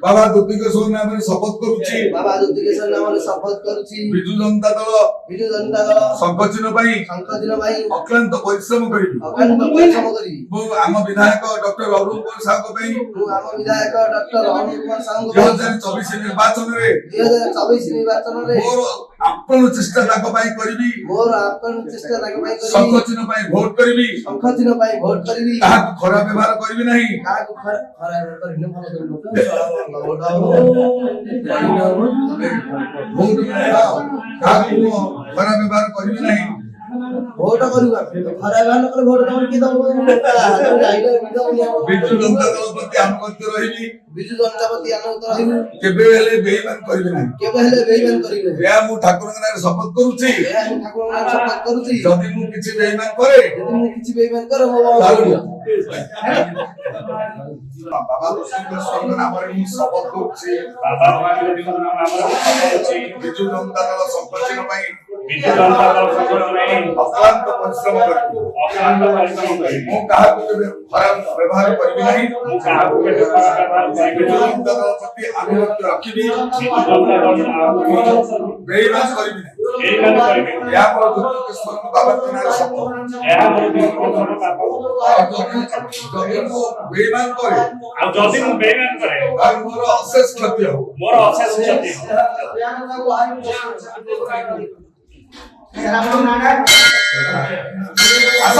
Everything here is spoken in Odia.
बाबा दुतिकेश्वर नाम शपथ करुछि बाबा दुतिकेश्वर नाम शपथ करुछि बिजु जनता दल शंख चिन्ह ପାଇଁ ଅକ୍ଲାନ୍ତ ପରିଶ୍ରମ କରିବି ମୁଁ ଆମ ବିଧାୟକ ଡକ୍ଟର ଅରୁଣ କୁମାର ସାହୁଙ୍କ ପାଇଁ 2024 ନିର୍ବାଚନରେ ମୋର ଆପ୍ରାଣ ଚେଷ୍ଟା ତାଙ୍କ ପାଇଁ କରିବି ଶଙ୍ଖ ଚିହ୍ନ ପାଇଁ ଭୋଟ କରିବି କାହାକୁ ଖରାପ ବ୍ୟବହାର କରିବି ନାହିଁ ଭୋଟ କାହାକୁ ଖରାପ ବ୍ୟବହାର କରିବି ନାହିଁ ভোট করিবা খরাই ভালো করে ভোট তোমার কি দাও ବିଜୁ ଜନତା ଦଳ ପ୍ରତି ଆନୁଗତ୍ୟ ରହିବି ବିଜୁ ଜନତା ପ୍ରତି ଆନୁଗତ୍ୟ ରହିବି କେବେ ହେଲେ ବେଇମାନ କରିବି ନାହିଁ କେବେ ହେଲେ ବେଇମାନ କରିବି ନାହିଁ ଏହା ମୁଁ ଠାକୁରଙ୍କ ନାଁରେ ଶପଥ କରୁଛି ଏହା ମୁଁ ଠାକୁରଙ୍କ ନାଁରେ ଶପଥ କରୁଛି ଯଦି ମୁଁ କିଛି ବେଇମାନ କରେ ମୋ ବାବା ଦୁତିକେଶ୍ୱରଙ୍କ ନାମରେ ମୁଁ ଶପଥ କରୁଛି ବିଜୁ ଜନତା ଦଳ ଶଙ୍ଖ ଚିହ୍ନ ପାଇଁ ଅକ୍ଲାନ୍ତ ପରିଶ୍ରମ କରିବି ମୁଁ କାହାକୁ କେବେ ଖରାପ ବ୍ୟବହାର କରିବି ନାହିଁ ବିଜୁ ଜନତା ଦଳ ପ୍ରତି ଆନୁଗତ୍ୟ ରଖିବି ବେଇମାନ କରିବି ନାହିଁ ଏହା ମୋର ଦୁତିକେଶ୍ୱରଙ୍କ ବାବାଙ୍କ ନାଁରେ ଶପଥ ଯଦି ମୁଁ ବେଇମାନ କରେ ମୋର ଅଶେଷ କ୍ଷତି ହବ ଆସ